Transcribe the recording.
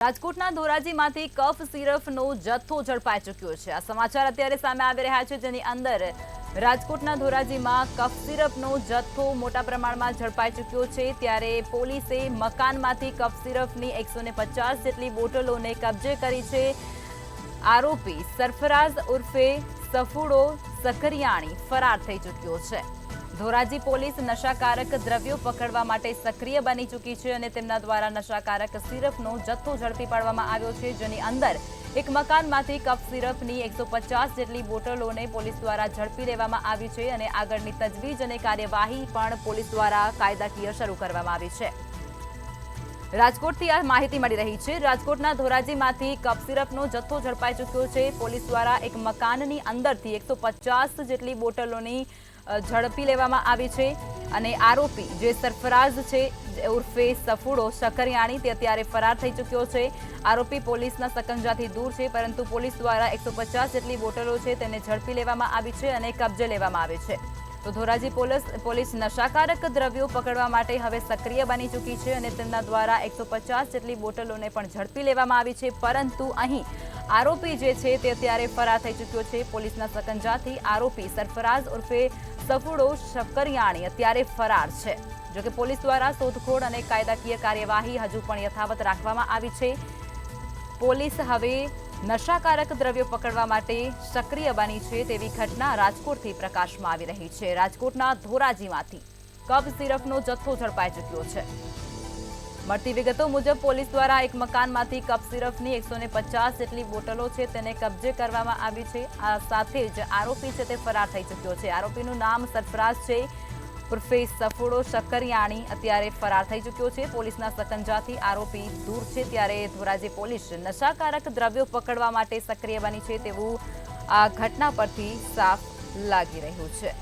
રાજકોટના ધોરાજીમાંથી કફ સિરપનો જથ્થો ઝડપાઈ ચૂક્યો છે। આ સમાચાર અત્યારે સામે આવી રહ્યા છે, જેની અંદર રાજકોટના ધોરાજીમાં કફ સિરપનો જથ્થો મોટા પ્રમાણમાં ઝડપાઈ ચૂક્યો છે। ત્યારે પોલીસે મકાનમાંથી કફ સિરપની 150 જેટલી બોટલોને કબજે કરી છે। આરોપી સરફરાઝ ઉર્ફે સફુડો સકરિયાણી ફરાર થઈ ચૂક્યો છે। ધોરાજી પોલીસ નશાકારક દ્રવ્યો પકડવા માટે સક્રિય બની ચૂકી છે અને તેમના દ્વારા નશાકારક સિરપનો જથ્થો ઝડપી પાડવામાં આવ્યો છે, જેની અંદર એક મકાનમાંથી કફ સિરપની 150 જેટલી બોટલોને પોલીસ દ્વારા ઝડપી લેવામાં આવી છે અને આગળની તજવીજ અને કાર્યવાહી પણ પોલીસ દ્વારા કાયદાકીય શરૂ કરવામાં આવી છે। રાજકોટથી આ માહિતી મળી રહી છે। રાજકોટના ધોરાજીમાંથી કફ સિરપનો જથ્થો ઝડપાઈ ચૂક્યો છે। પોલીસ દ્વારા એક મકાનની અંદરથી 150 જેટલી બોટલોની ઝડપી લેવામાં આવી છે અને આરોપી જે સરફરાઝ છે ઉર્ફે સફુડો સકરિયાણી તે અત્યારે ફરાર થઈ ચૂક્યો છે। આરોપી પોલીસના સકંજાથી દૂર છે, પરંતુ પોલીસ દ્વારા 150 જેટલી બોટલો છે તેને ઝડપી લેવામાં આવી છે અને કબજે લેવામાં આવી છે। તો ધોરાજી પોલીસ નશાકારક દ્રવ્યો પકડવા માટે હવે સક્રિય બની ચૂકી છે અને તેમના દ્વારા 150 જેટલી બોટલોને પણ ઝડપી લેવામાં આવી છે, પરંતુ અહીં આરોપી જે છે તે અત્યારે ફરાર થઈ ચૂક્યો છે। પોલીસના સકંજાથી આરોપી સરફરાઝ ઉર્ફે સફુડો સકરિયાણી અત્યારે ફરાર છે। જોકે પોલીસ દ્વારા શોધખોળ અને કાયદાકીય કાર્યવાહી હજુ પણ યથાવત રાખવામાં આવી છે। પોલીસ હવે નશાકારક દ્રવ્યો પકડવા માટે સક્રિય બની છે તેવી ઘટના રાજકોટથી પ્રકાશમાં આવી રહી છે। રાજકોટના ધોરાજીમાંથી કફ સિરપનો જથ્થો ઝડપાઈ ચૂક્યો છે। મળતી વિગતો મુજબ પોલીસ દ્વારા એક મકાનમાંથી કફ સિરપની 150 જેટલી બોટલો છે તેને કબજે કરવામાં આવી છે। આ સાથે જ આરોપી છે તે ફરાર થઈ ચૂક્યો છે। આરોપીનું નામ સરફરાઝ છે ઉર્ફે સફુડો સકરિયાણી અત્યારે ફરાર થઈ ચૂક્યો છે। પોલીસના સકંજાથી આરોપી દૂર છે, ત્યારે ધોરાજી પોલીસ નશાકારક દ્રવ્યો પકડવા માટે સક્રિય બની છે તેવું આ ઘટના પરથી સાફ લાગી રહ્યું છે।